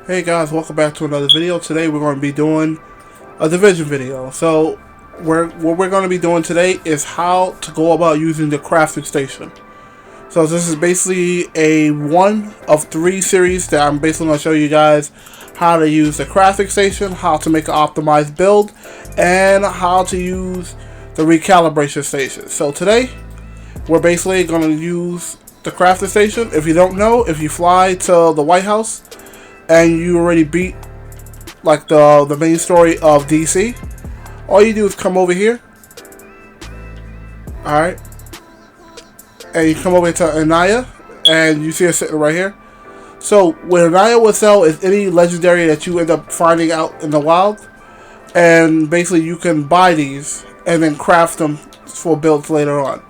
Hey guys, welcome back to another video. Today we're going to be doing a division video. So what we're going to be doing today is how to go about using the crafting station. So this is basically a one of three series that I'm basically going to show you guys how to use the crafting station, how to make an optimized build, and how to use the recalibration station. So today we're basically going to use the crafting station. If you don't know, if you fly to the White House and you already beat like the main story of DC, all you do is come over here, alright, and you come over to Anaya, and you see her sitting right here. So what Anaya will sell is any legendary that you end up finding out in the wild, and basically you can buy these and then craft them for builds later on.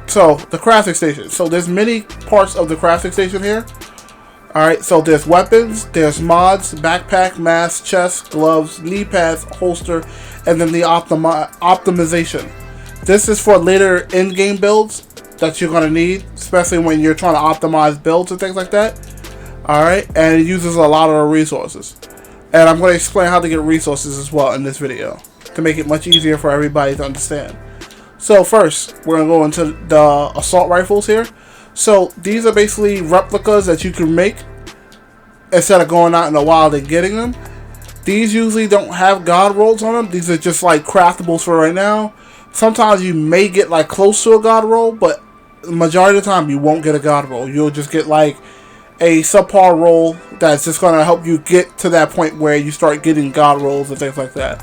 So the crafting station, so there's many parts of the crafting station here. Alright, so there's weapons, there's mods, backpack, mask, chest, gloves, knee pads, holster, and then the optimization. This is for later in-game builds that you're going to need, especially when you're trying to optimize builds and things like that. Alright, and it uses a lot of resources. And I'm going to explain how to get resources as well in this video, to make it much easier for everybody to understand. So first, we're going to go into the assault rifles here. So these are basically replicas that you can make instead of going out in the wild and getting them. These usually don't have god rolls on them. These are just like craftables for right now. Sometimes you may get like close to a god roll, but the majority of the time you won't get a god roll. You'll just get like a subpar roll that's just going to help you get to that point where you start getting god rolls and things like that,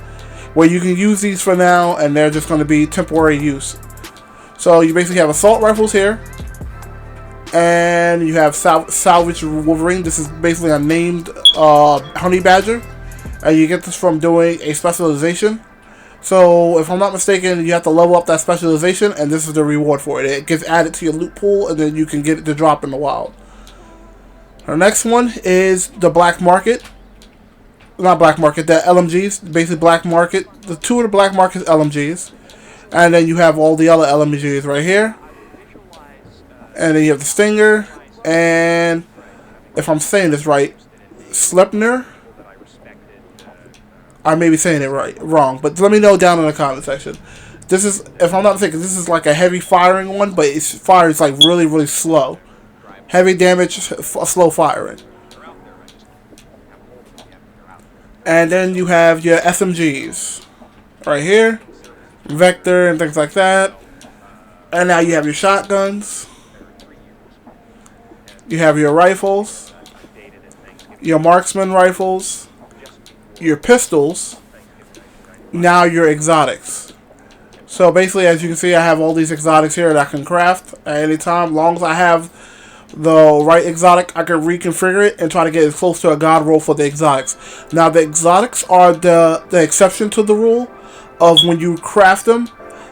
where you can use these for now and they're just going to be temporary use. So you basically have assault rifles here. And you have Salvage Wolverine. This is basically a named honey badger, and you get this from doing a specialization. So if I'm not mistaken, you have to level up that specialization, and this is the reward for it. It gets added to your loot pool, and then you can get it to drop in the wild. The next one is the black market. Not black market, the LMGs. Basically black market. The two of the black market LMGs, and then you have all the other LMGs right here. And then you have the Stinger, and if I'm saying this right, Sleipnir. I may be saying it wrong, but let me know down in the comment section. This is, if I'm not mistaken, this is like a heavy firing one, but its fire is like really, really slow. Heavy damage, slow firing. And then you have your SMGs right here, Vector and things like that. And now you have your shotguns. You have your rifles, your marksman rifles, your pistols, now your exotics. So basically, as you can see, I have all these exotics here that I can craft at any time. As long as I have the right exotic, I can reconfigure it and try to get as close to a god roll for the exotics. Now the exotics are the exception to the rule of when you craft them.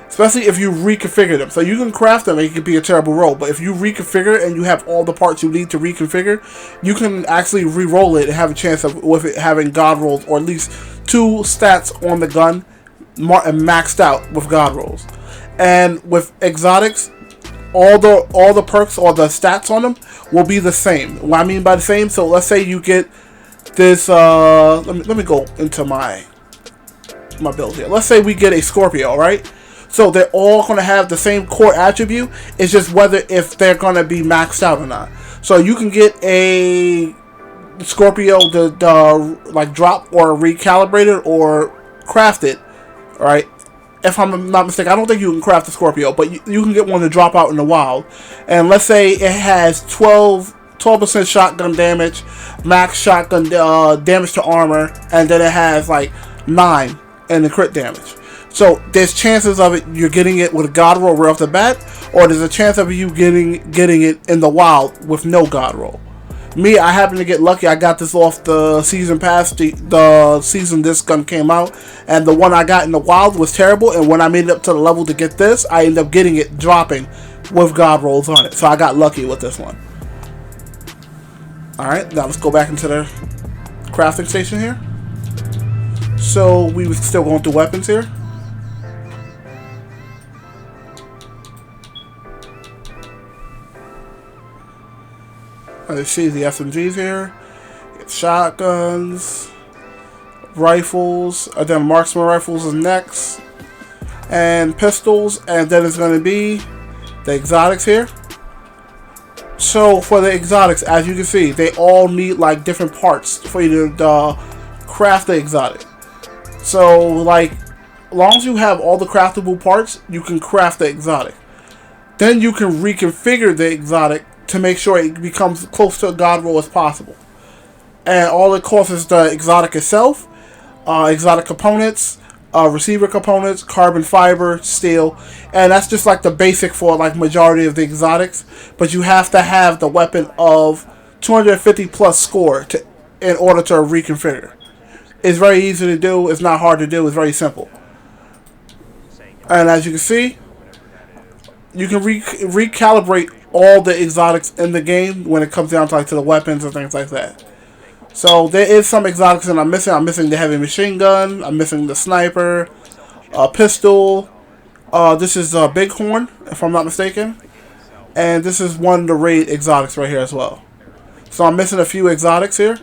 Especially if you reconfigure them. So you can craft them and it could be a terrible roll. But if you reconfigure it and you have all the parts you need to reconfigure, you can actually re-roll it and have a chance of with it having god rolls, or at least 2 stats on the gun maxed out with god rolls. And with exotics, all the perks or the stats on them will be the same. What I mean by the same, so let's say you get this let me go into my build here. Let's say we get a Scorpio, right? So they're all going to have the same core attribute. It's just whether if they're going to be maxed out or not. So you can get a Scorpio the like drop or recalibrated or crafted, right? If I'm not mistaken, I don't think you can craft the Scorpio, but you can get one to drop out in the wild. And let's say it has 12% shotgun damage, max shotgun damage to armor, and then it has like 9 in the crit damage. So there's chances of it you're getting it with a god roll right off the bat, or there's a chance of you getting it in the wild with no god roll. Me, I happen to get lucky. I got this off the season pass, the season this gun came out, and the one I got in the wild was terrible. And when I made it up to the level to get this, I ended up getting it dropping with god rolls on it. So I got lucky with this one. All right, now let's go back into the crafting station here. So we were still going through weapons here. As you see, the SMGs here, shotguns, rifles, and then marksman rifles is next, and pistols, and then it's going to be the exotics here. So for the exotics, as you can see, they all need like different parts for you to craft the exotic. So like, as long as you have all the craftable parts, you can craft the exotic. Then you can reconfigure the exotic to make sure it becomes close to a god roll as possible. And all it costs is the exotic itself, exotic components, receiver components, carbon fiber, steel, and that's just like the basic for like majority of the exotics. But you have to have the weapon of 250 plus score in order to reconfigure. It's very easy to do. It's not hard to do. It's very simple. And as you can see, you can recalibrate all the exotics in the game when it comes down to like to the weapons and things like that. So there is some exotics that I'm missing. I'm missing the heavy machine gun. I'm missing the sniper, pistol. This is Bighorn, if I'm not mistaken. And this is one of the raid exotics right here as well. So I'm missing a few exotics here.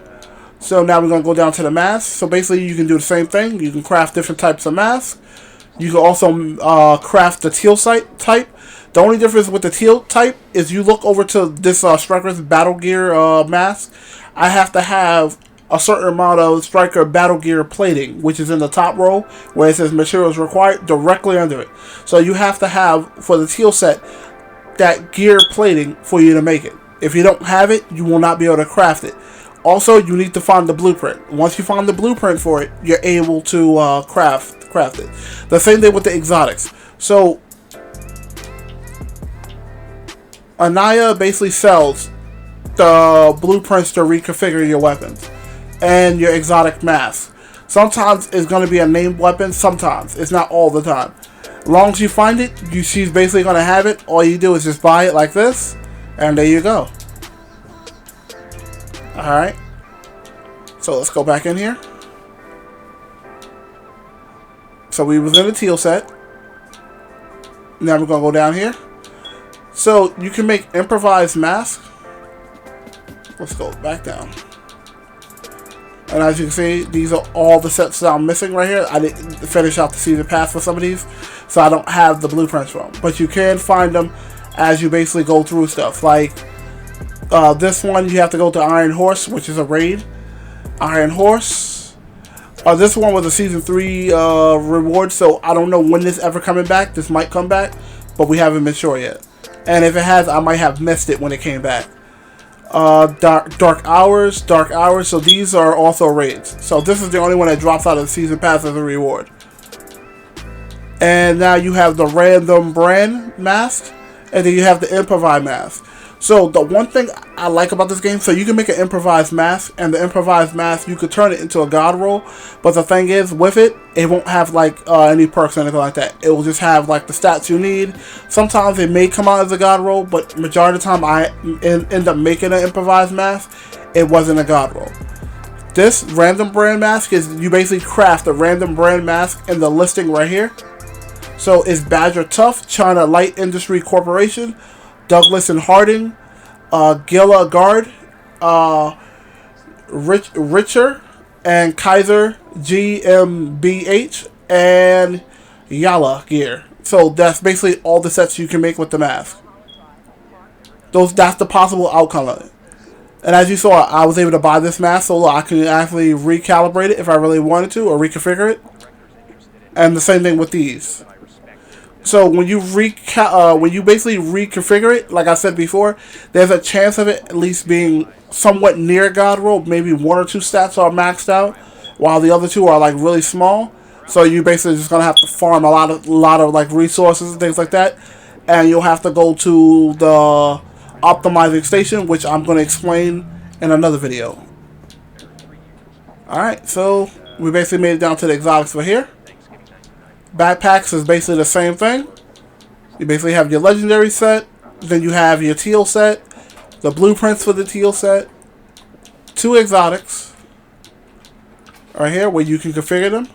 So now we're going to go down to the mask. So basically you can do the same thing. You can craft different types of masks. You can also craft the teal type. The only difference with the teal type is you look over to this Striker's Battle Gear mask. I have to have a certain amount of Striker Battle Gear plating, which is in the top row where it says materials required, directly under it. So you have to have, for the teal set, that gear plating for you to make it. If you don't have it, you will not be able to craft it. Also, you need to find the blueprint. Once you find the blueprint for it, you're able to craft it. The same thing with the exotics. So Anaya basically sells the blueprints to reconfigure your weapons and your exotic mask. Sometimes it's going to be a named weapon, sometimes. It's not all the time. As long as you find it, she's basically going to have it. All you do is just buy it like this, and there you go. Alright. So let's go back in here. So we was in the teal set. Now we're going to go down here. So you can make improvised masks. Let's go back down. And as you can see, these are all the sets that I'm missing right here. I didn't finish out the season pass for some of these, so I don't have the blueprints for them. But you can find them as you basically go through stuff. Like this one, you have to go to Iron Horse, which is a raid. Iron Horse. This one was a season 3 reward, so I don't know when this ever coming back. This might come back, but we haven't been sure yet. And if it has, I might have missed it when it came back. Dark Hours. So these are also raids. So this is the only one that drops out of the season pass as a reward. And now you have the random brand mask, and then you have the improvised mask. So the one thing I like about this game, so you can make an improvised mask, and the improvised mask, you could turn it into a god roll. But the thing is, with it, it won't have like any perks or anything like that. It will just have like the stats you need. Sometimes it may come out as a god roll, but majority of the time I end up making an improvised mask. It wasn't a god roll. This random brand mask is, you basically craft a random brand mask in the listing right here. So it's Badger Tough, China Light Industry Corporation, Douglas and Harding, Gila Guard, Richer, and Kaiser GmbH, and Yala Gear. So that's basically all the sets you can make with the mask. That's the possible outcome of it. And as you saw, I was able to buy this mask, so I can actually recalibrate it if I really wanted to, or reconfigure it. And the same thing with these. So when you basically reconfigure it, like I said before, there's a chance of it at least being somewhat near god roll. Maybe 1 or 2 stats are maxed out, while the other 2 are like really small. So you basically just gonna have to farm a lot of like resources and things like that, and you'll have to go to the optimizing station, which I'm gonna explain in another video. All right, so we basically made it down to the exotics for here. Backpacks is basically the same thing. You basically have your legendary set, then you have your teal set, the blueprints for the teal set, 2 exotics right here where you can configure them,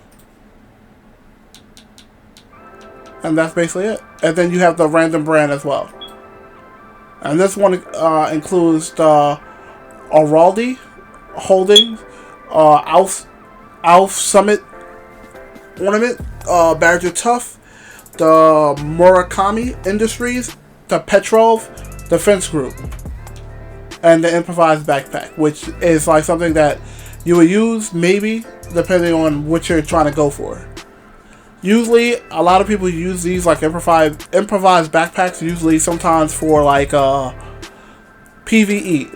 and that's basically it. And then you have the random brand as well. And this one includes the Alraldi Holdings, Alf Summit Ornament, Badger Tough, the Murakami Industries, the Petrov Defense Group, and the Improvised Backpack, which is like something that you would use maybe depending on what you're trying to go for. Usually, a lot of people use these like improvised backpacks. Usually, sometimes for like PVE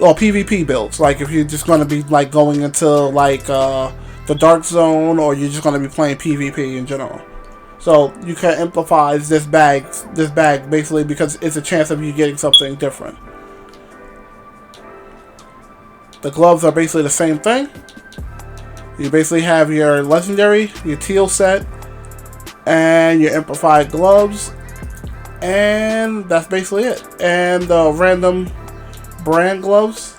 or PvP builds. Like if you're just going to be like going into like the dark zone, or you're just going to be playing PvP in general. So you can improvise this bag basically because it's a chance of you getting something different. The gloves are basically the same thing. You basically have your legendary, your teal set, and your improvised gloves, and that's basically it. And the random brand gloves.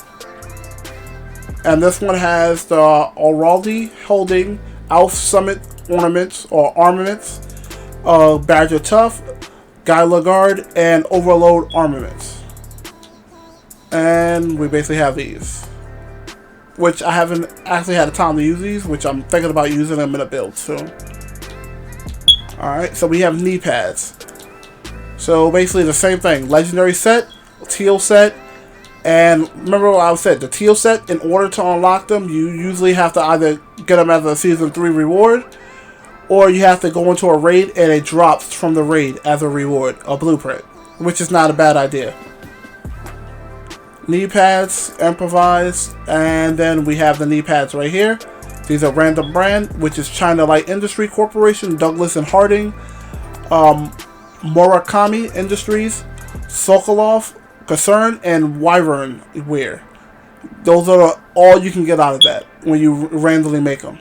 And this one has the Alraldi Holding Alf Summit ornaments or armaments, Badger Tough, Guy Lagarde, and Overload armaments. And we basically have these, which I haven't actually had the time to use these, which I'm thinking about using them in a build soon. Alright, so we have knee pads. So basically the same thing. Legendary set, teal set, and remember what I said, the teal set, in order to unlock them, you usually have to either get them as a Season 3 reward, or you have to go into a raid and it drops from the raid as a reward, a blueprint, which is not a bad idea. Knee pads, improvised, and then we have the knee pads right here. These are random brand, which is China Light Industry Corporation, Douglas and Harding, Murakami Industries, Sokolov, Concern, and Wyvern Wear. Those are all you can get out of that when you randomly make them.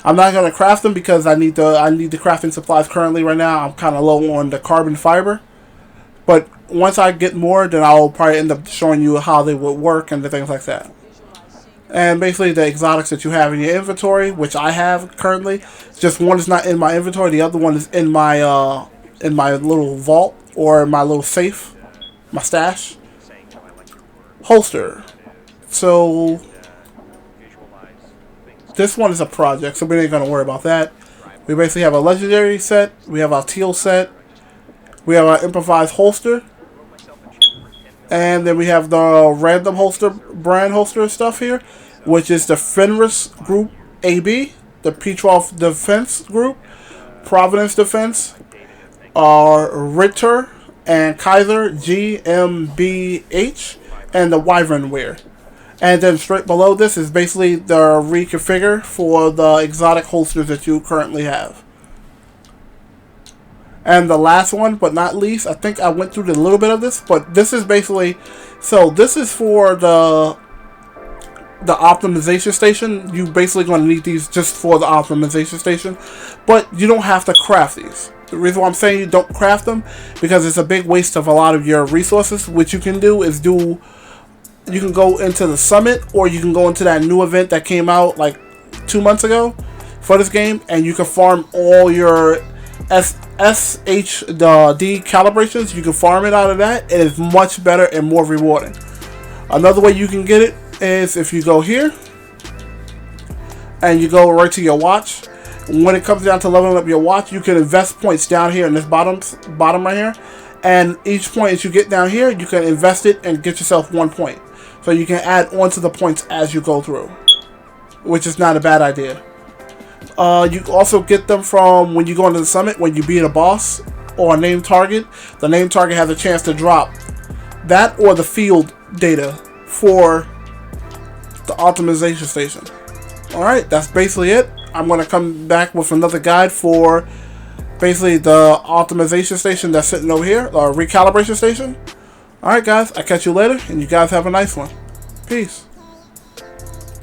I'm not going to craft them because I need the crafting supplies currently right now. I'm kind of low on the carbon fiber. But once I get more, then I'll probably end up showing you how they would work and the things like that. And basically the exotics that you have in your inventory, which I have currently, just one is not in my inventory, the other one is in my little vault or my little safe, my stash. Holster. So this one is a project, so we ain't gonna worry about that. We basically have a legendary set, we have our teal set, we have our improvised holster, and then we have the random holster, brand holster stuff here, which is the Fenris Group AB, the Petrov Defense Group, Providence Defense, Ritter and Kaiser GmbH, and the Wyvern Wear. And then straight below this is basically the reconfigure for the exotic holsters that you currently have. And the last one, but not least, I think I went through a little bit of this, but this is basically, so this is for the optimization station. You basically going to need these just for the optimization station, but you don't have to craft these. The reason why I'm saying you don't craft them, because it's a big waste of a lot of your resources. What you can do is you can go into the summit, or you can go into that new event that came out like 2 months ago for this game, and you can farm all your SHD calibrations. You can farm it out of that. It is much better and more rewarding. Another way you can get it is if you go here and you go right to your watch. When it comes down to leveling up your watch, you can invest points down here in this bottom right here, and each point that you get down here, you can invest it and get yourself 1 point. So you can add on to the points as you go through, which is not a bad idea. You also get them from when you go into the summit, when you beat a boss or a named target. The named target has a chance to drop that or the field data for the optimization station. Alright, that's basically it. I'm going to come back with another guide for basically the optimization station that's sitting over here, or recalibration station. Alright guys, I'll catch you later, and you guys have a nice one. Peace.